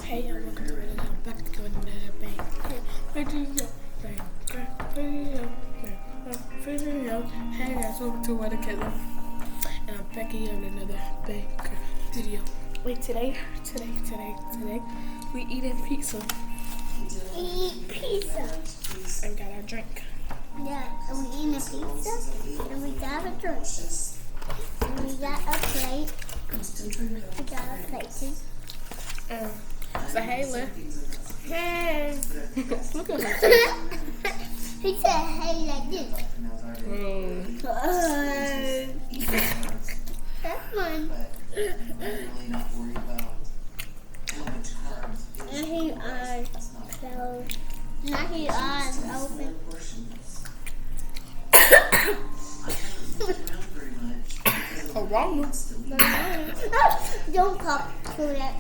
Hey, welcome to another back to another video. Hey guys, welcome to What a Killer. And I'm Becky on another baker video. Wait, today, we eating pizza. Eat pizza. And got our drink. Yeah, and we eat a pizza, and we got a drink. And we got a plate. We got a plate too. So hey, Liv. Hey. Look at her. He said hey like this. That's fun. And his eyes closed. Not his eyes open. Don't cough to that.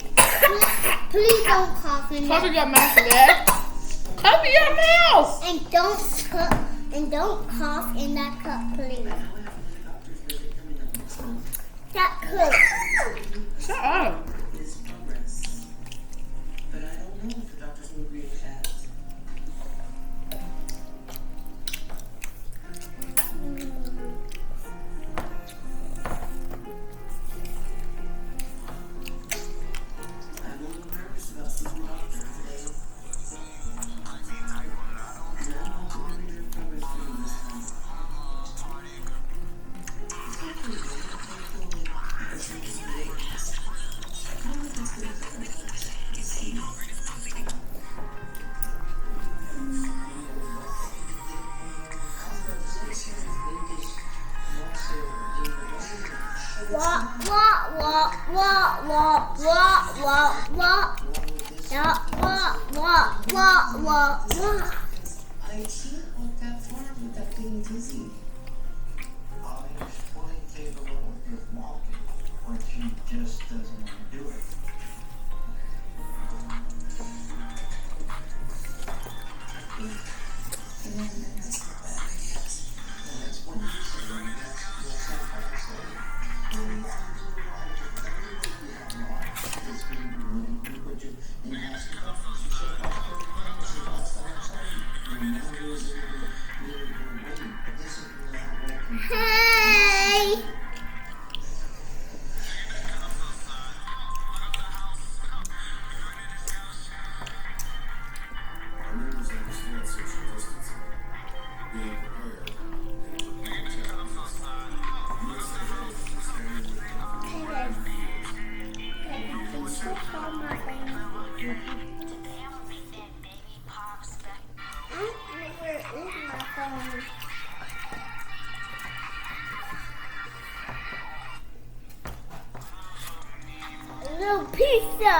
Please don't cough in Cover that. your mouth, Dad. Cover your mouth. And don't cough in that cup, please. That cup. Shut up. But I don't know if the doctors will agree with that. I'm a little nervous about seeing the doctor today. No, I'm going to do progress for you this time. It's hopefully good. Hopefully, it's like today. I don't know if it's good as I thought. Let's see. Walk, walk, walk, walk, walk, walk, walk, walk. Yeah, walk, walk, walk, walk, walk. I can't walk that far without getting dizzy. Ollie's fully capable of walking, but she just doesn't want to do it. And then that's not bad, I guess. And that's what you say, and that's not what I say. It's going to be willing to put you in hospital. She said, she lost all excitement. You know, it was really waiting, but this is not working. Hey! Our neighbors understand social distancing, being prepared, and preparing challenges. USA Health is standing with Hey guys. Can you switch on my phone? Where is my phone? A little pizza.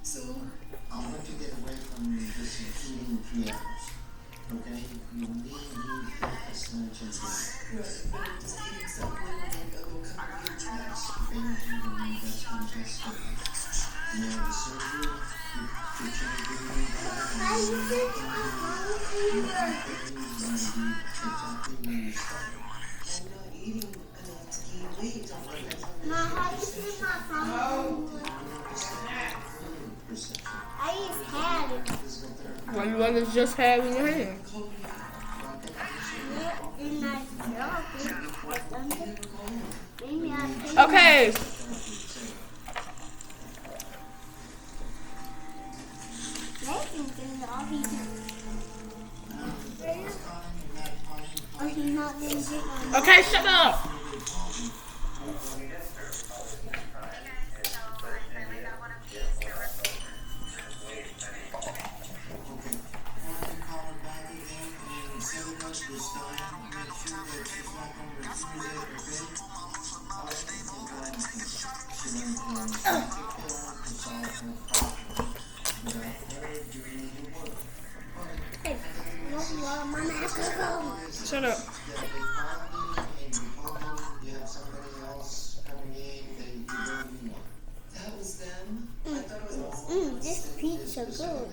So, I want to get away from this eating 3 hours. Okay? You need as much as that. right, but just eating something like a little cup of your trash. Baby, that's fantastic. Now, the surgery, you're changing me Why is this my phone exactly when you start. I'm not eating enough to gain weight. Don't worry. Ma, how do you see my phone? Perception. I just had it. Physical therapy. Well, you want to just have in your hand. And I felt it. Maybe I think Okay. all he Oh, he's not going to get one. Okay, shut up. Hey, well, my mask is gone. Shut up. That was them? I thought it was This pizza good.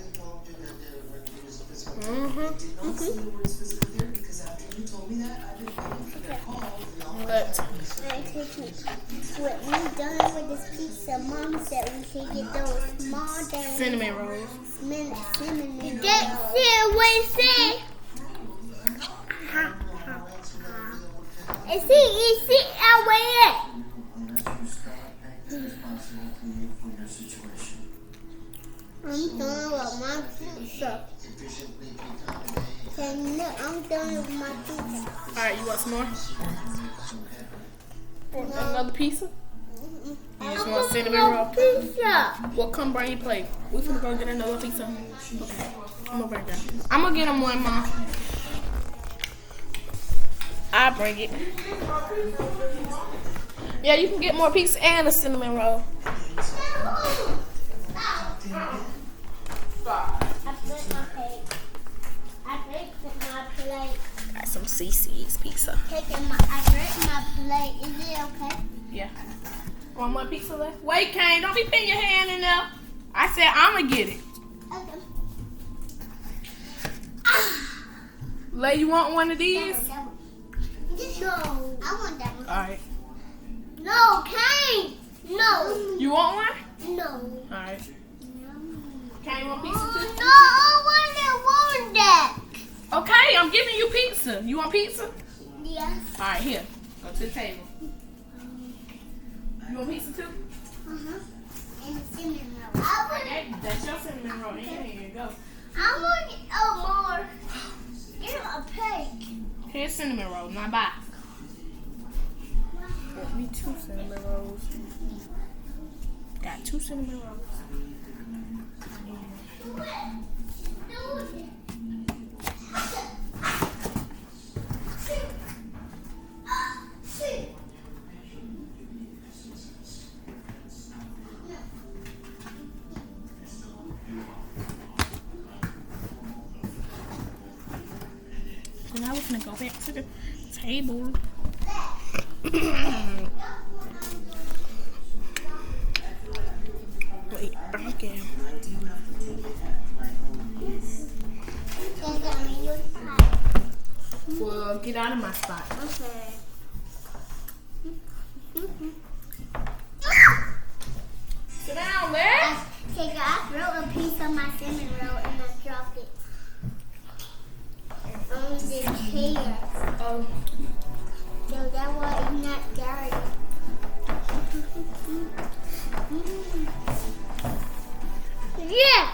But When we done with this pizza, Mom said we should get those small down. cinnamon rolls. Cinnamon. That's what it said. Is it our way in? I'm done with my pizza. I'm done with my pizza. Alright, you want some more? Want another pizza? You just want cinnamon roll? Pizza. Well, come bring your plate. We finna go get another pizza. Okay. I'm gonna bring that. I'm gonna get them one, Mom. I'll bring it. Yeah, you can get more pizza and a cinnamon roll. I break my plate. Got some CC's pizza. I break my plate. Is it okay? Yeah. One more pizza left? Wait, Kane, don't be putting your hand in there. I said I'ma get it. Okay. Lay, you want one of these? No. I want that one. Alright. No, Kane. No. You want one? No. Alright. Kane, want pizza too? No, I want that. Okay, I'm giving you pizza. You want pizza? Yes. Alright, here. Go to the table. You want pizza too? And the cinnamon roll. Okay, that's your cinnamon roll. Here you go. I want more. Give a cake. Here's cinnamon roll. Now bye. Got me 2 cinnamon rolls. Got 2 cinnamon rolls. So now we're gonna go back to the table. Wait, okay. Well, get out of my spot. Okay. Sit down, Lex. Okay, I threw a piece of my cinnamon roll and I dropped it on the chair. Oh, So that way it's not dirty. Yeah!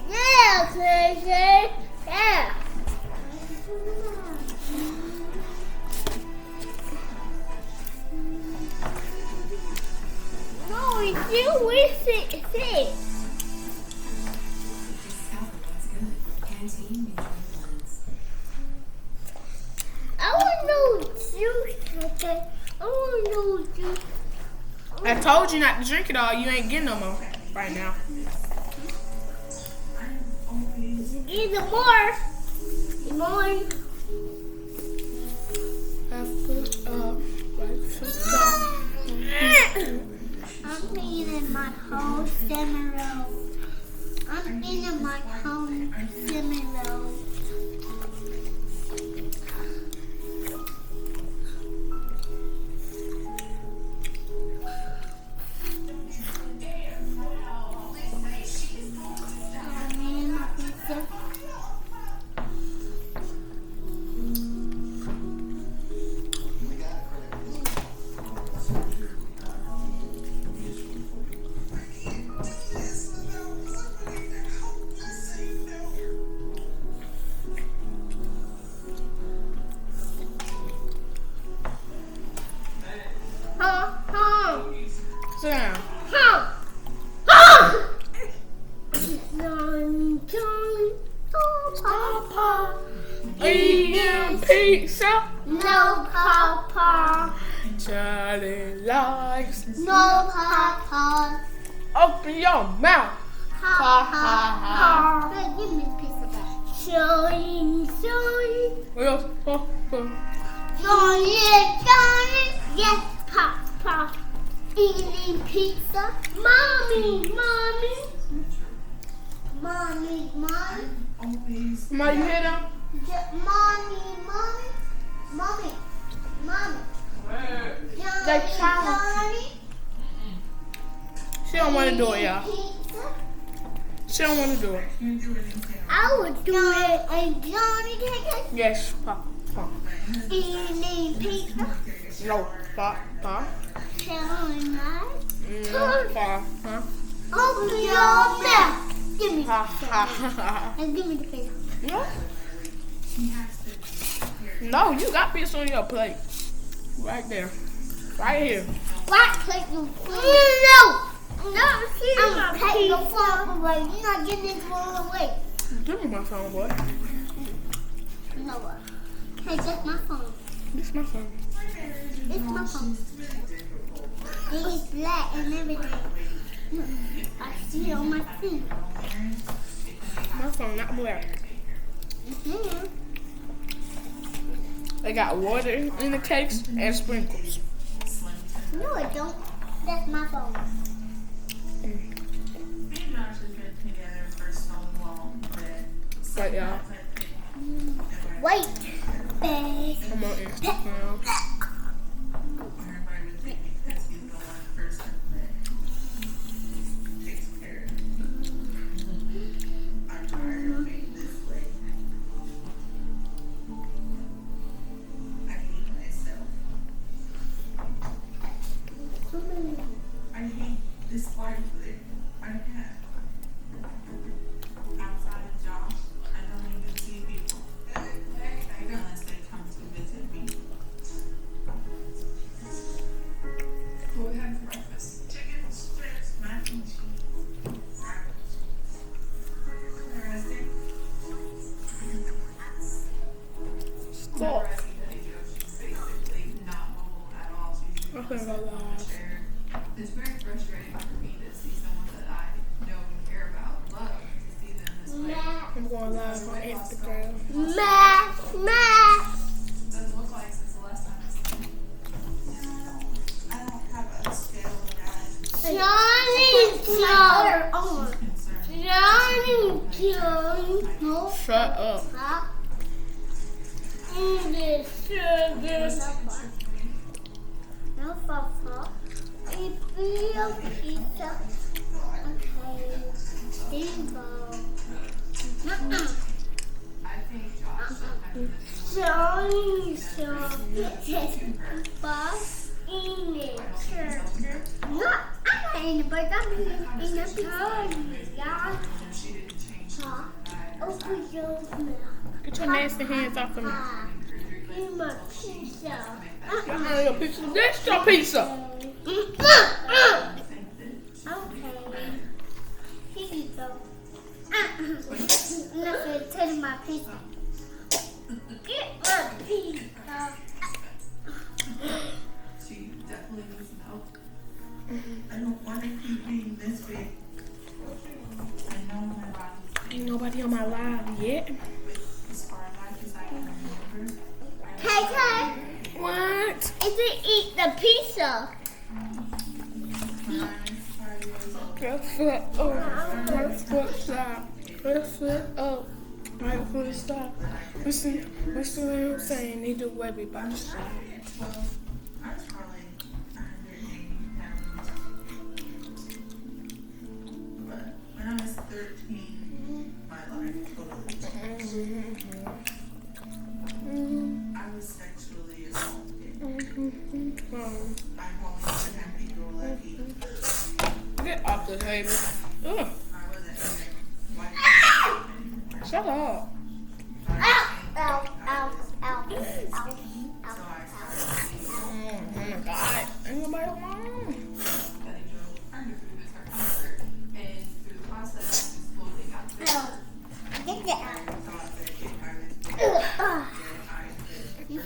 Yeah, crazy! Yeah! No, it's you with it. I want no juice, okay? I want no juice. I told you not to drink it all. You ain't getting no more right now. Get some more. More. I'm eating my whole cinnamon roll. I'm eating my whole cinnamon roll. I'm eating my pizza. Sit down. Eating pizza. No, Papa. Charlie likes. No, Papa. Open your mouth. Ha, ha, ha. Hey, give me a piece of that. Showing. Johnny. Yes, Papa. Eating pizza. Mommy. Mommy. Always. Ma, you hear them? Mommy. They trying. Johnny. She don't want to do it, y'all. Pizza. She don't want to do it. Can't do anything. I would do it. And Johnny Cake. Yes, Pop. Eating pizza. No, Pop. Telling lies. Pop. Huh? Open your mouth. Give me Ha ha ha. and give me the pizza. No, He has to. no, you got pizza on your plate. Right there. Right here. What plate you No, I'm taking your phone away. You're not getting this phone away. Give me my phone, boy. No what? Hey, that's my phone. This is my phone. It's my phone. It's black and everything. I see it on my feet. My phone, not black. Mm-hmm. They got water in the cakes and sprinkles. No, I don't. That's my phone. Me and Josh have been together for so long that. Right, y'all. Wait. Babe. I'm on Instagram. Everybody would think because he's the one person that takes care of me. I'm tired of being this way. I hate myself. I hate this life that I have. Outside of Josh, I don't even see people. Unless they come to visit me. What we had for breakfast? Chicken strips, mac and cheese, rice. Interesting. Stop. Whenever I see Betty Jo, she's basically not mobile at all. She's I think I lied. chair. It's very frustrating for me to see someone that I know and care about, love, to see them this way. I'm going live on Instagram. Doesn't look like since the last time I seen you. I don't have a scale around concern. No. Shut up. Huh? No, Papa. It's real pizza. Okay. Steamboat. I think Josh sometimes Johnny, boss, in the church. No, I'm not in the but I'm in the party. Yeah. she didn't change. Open your mouth. Get your nasty hands off of me. Eat my pizza. Give me your pizza. That's your pizza. Okay. Here you go. Look, touch my pizza. Get my pizza. She definitely needs help. I don't want to keep being this big. I know my body's Ain't nobody on my live yet. as far life as I can remember. Hey, What? is it eat the pizza? Left foot up. Right foot stop. Left foot up. Right foot stop. Listen what I'm saying. They do everybody stop. Well, I was probably 180 pounds. But when I was 13, my life totally changed. I was sexually assaulted. I've always been happy-go-lucky. Get off the table. Ugh. I wasn't even like anymore. Shut up. Ow, ow, ow, ow, ow, So ow. I started seeing Oh my god. Ain't nobody around. Betty Jo trying to food as her comfort. And through the process, she slowly got better. Get that out. I thought that if I was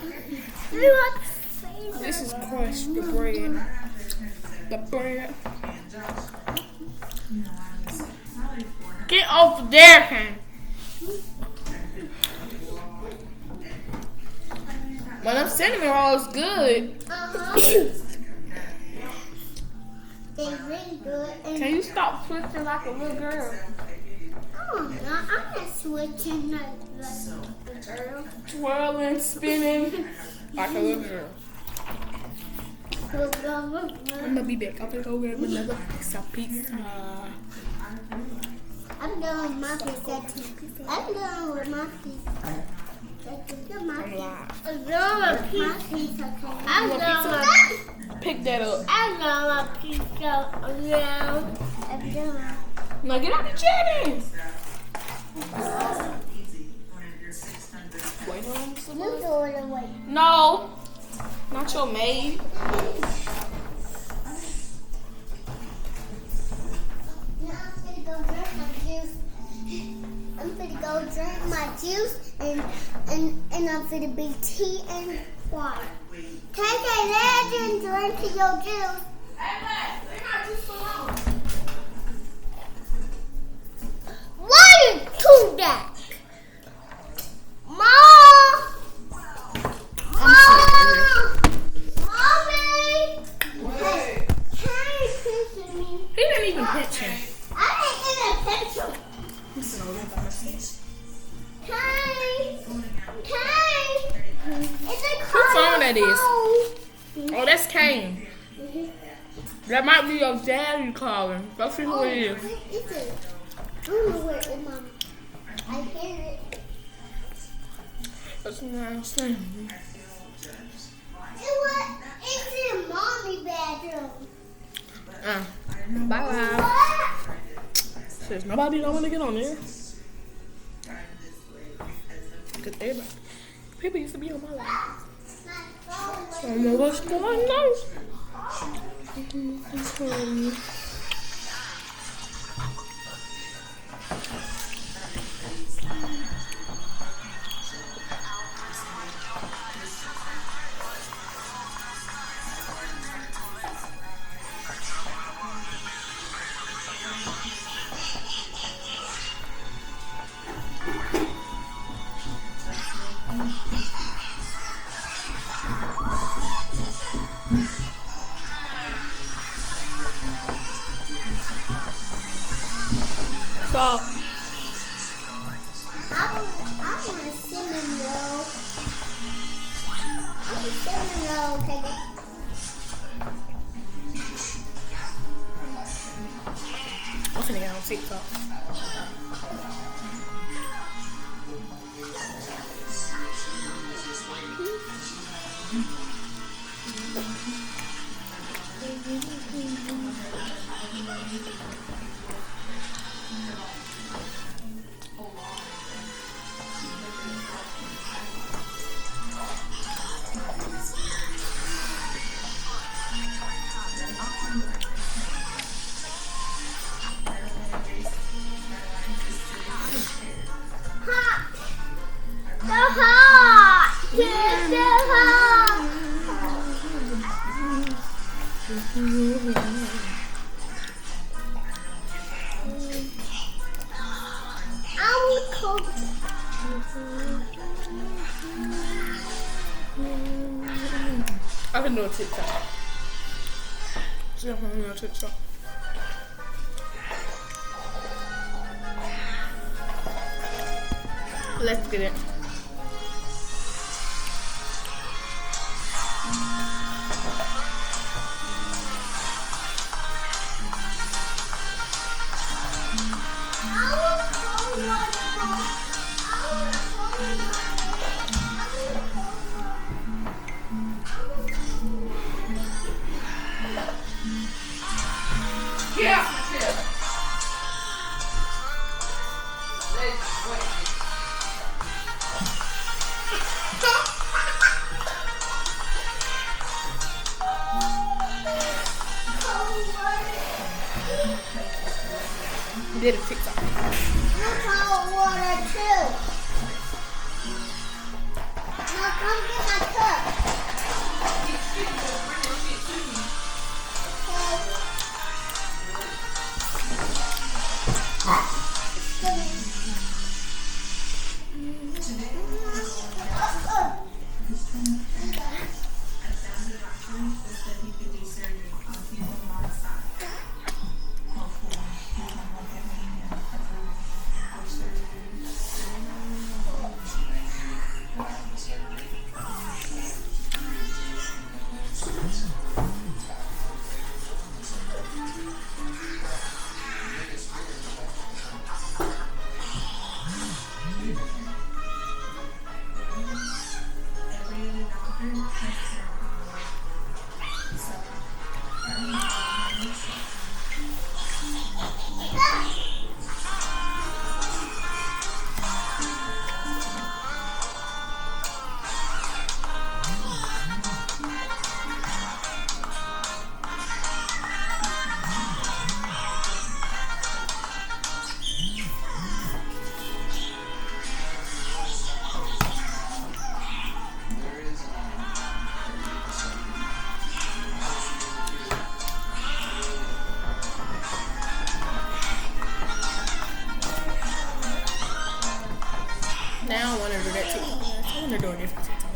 You want pizza? This is crushed the bread. The bread. and Josh, you know, I was probably 400. Get off there, Ken. But them cinnamon rolls good. They really good. And Can you stop twisting like a little girl? oh no, switching the girl. Twirling, spinning like a little girl. I'm gonna be back. I'm gonna go grab another piece of pizza. I'm done with my pizza. I'm done with my pizza. I'm live. I'm done with my pizza. I'm Want done pizza? with Pick that up. I'm done with pizza. I'm done. Now get out the chair then. Wait on some You more. throw it away. No, not your maid. Now I'm gonna go drink my juice. I'm gonna go drink my juice and I'm gonna be tea and water. Take a legend, drink your juice. Why you do that? Mom! Mommy! Hey, picture me. He didn't even pitch him. I ain't in a picture. Hey! It's a Whose phone that is? phone. Oh, that's Kane. That might be your dad you calling. Go see who it is. What is it? I don't know where it is, Mom. I hear it. That's what I'm saying. It's in Mommy's bedroom. Bye bye. What? Says nobody don't want to get on there. Cause everybody, people used to be on my life. I don't know what's going on. So, I want a cinnamon roll. I want a cinnamon roll. Take it. I'm finna get on TikTok. Hot. So hot. It's so hot. I'm cold. I can do a TikTok. See if I can do a TikTok. Let's get it. Yeah. Did a TikTok. Look how water too. Now come get my cup. Now I want to do that TikTok. I want to do a different TikTok.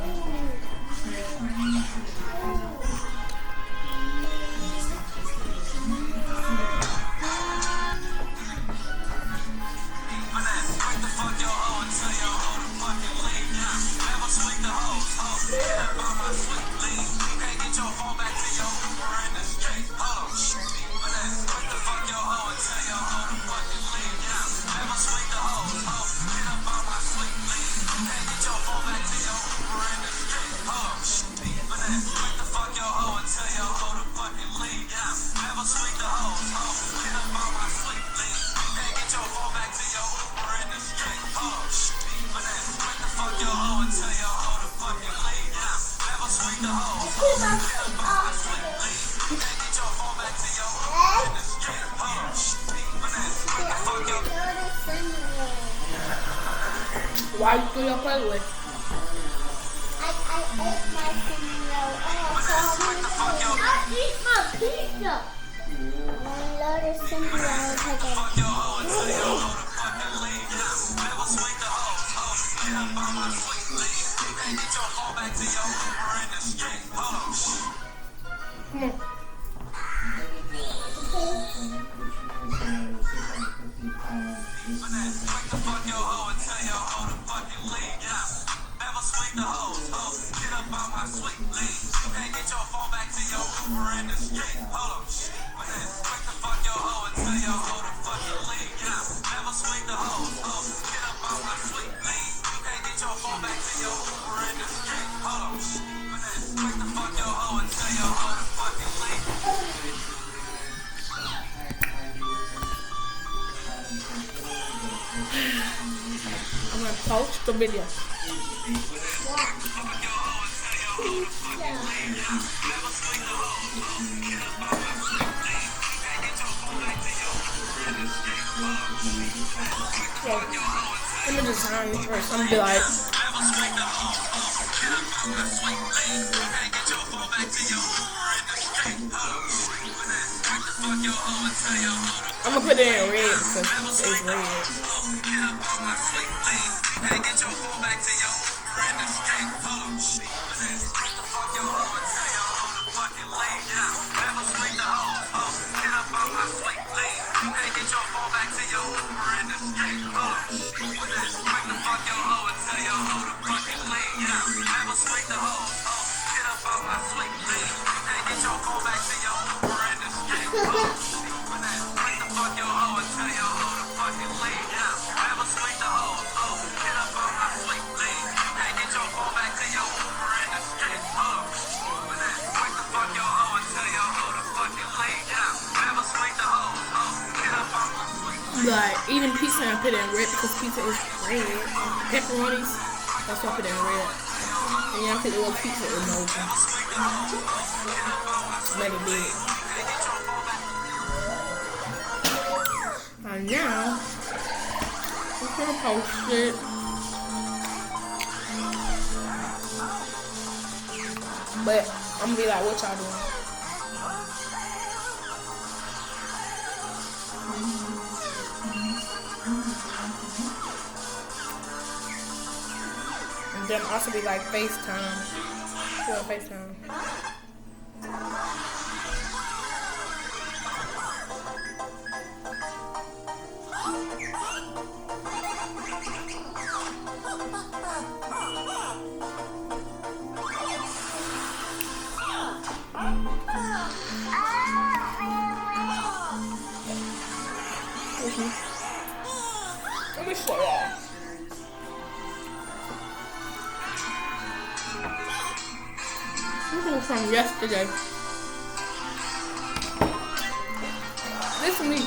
Why you threw your plate away? I ate my cereal. I eat my pizza. I love the cereal. Come on. I'm gonna post the video. Yeah. I'm gonna design it first. I'm gonna be like, I'm gonna put it in red because it's red. Like eating pizza and put it in red because pizza is red. Pepperonis, that's why I put it in red. And y'all put the little pizza emoji. Make it big. And now, I'm gonna post it. But I'm gonna be like, what y'all doing? And then also be like FaceTime. Yeah, FaceTime. Let me show y'all. This was from yesterday. This is me.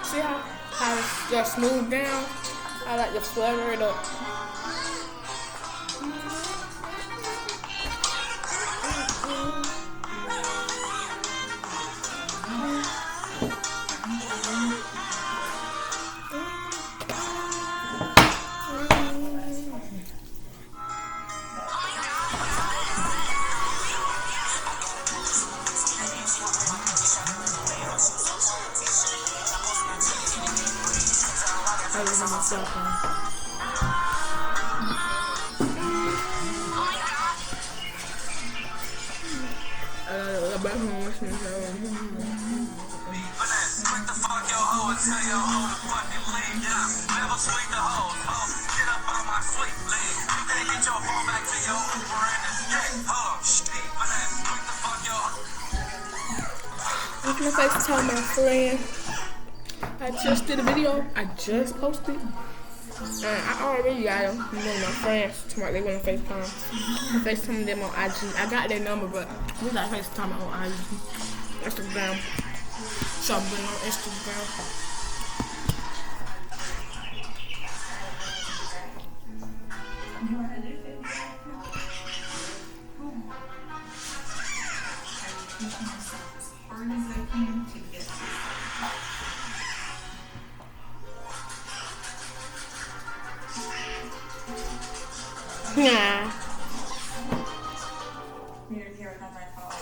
See how it's just smooth down? I like to flutter it up. on my cell phone. The bathroom listening to Quick to fuck your hoe and tell your hoe to fucking leave. Yeah, never sweet the hoe. Get up on my sweet leave. Then get your phone back to your Uber and escape. Quick to fuck your I'm gonna FaceTime my friend. I just did a video. I just posted. And I already got one of my friends. They want to FaceTime. I FaceTime them on IG. I got their number, but we got FaceTime on IG. Instagram. Something on Instagram. hard as I can to get to. Yeah. Here, here, on my phone.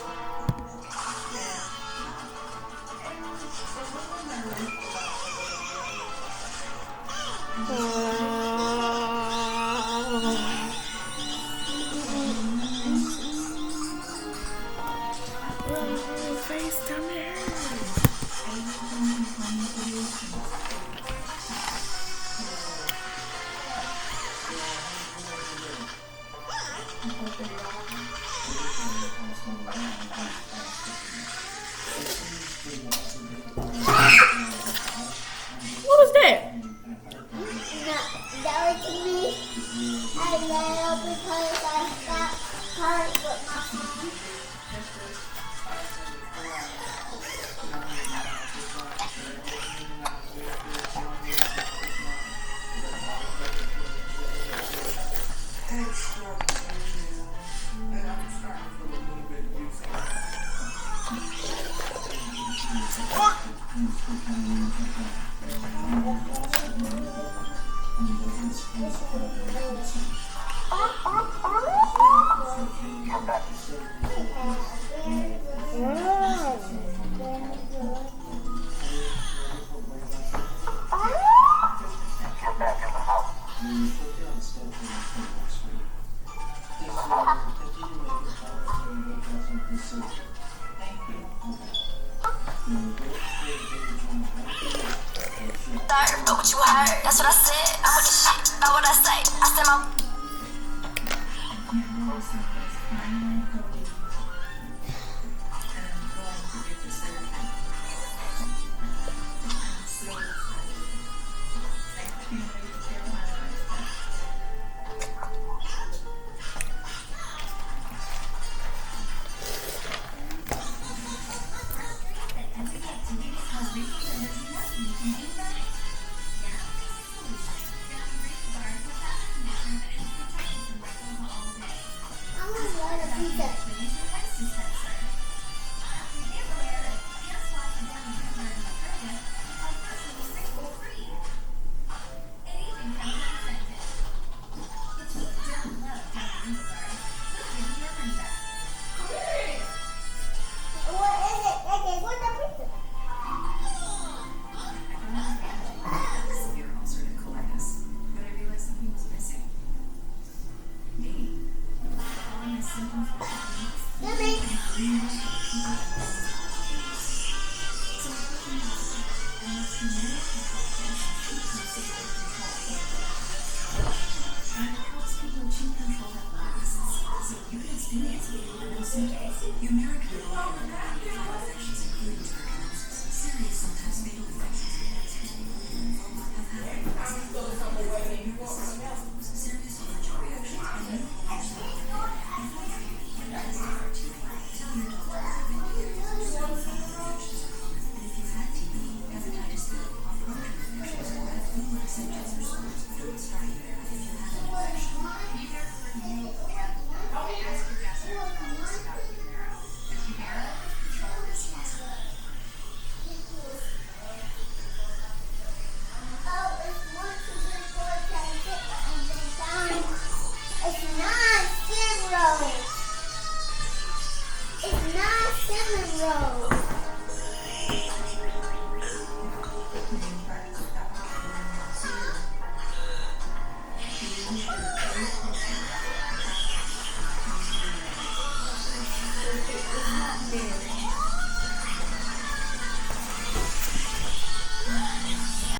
FaceTime her. What was that? That was me. I let up because I got hurt with my phone. What you heard, that's what I said. I'm with the shit, about what I say. I said my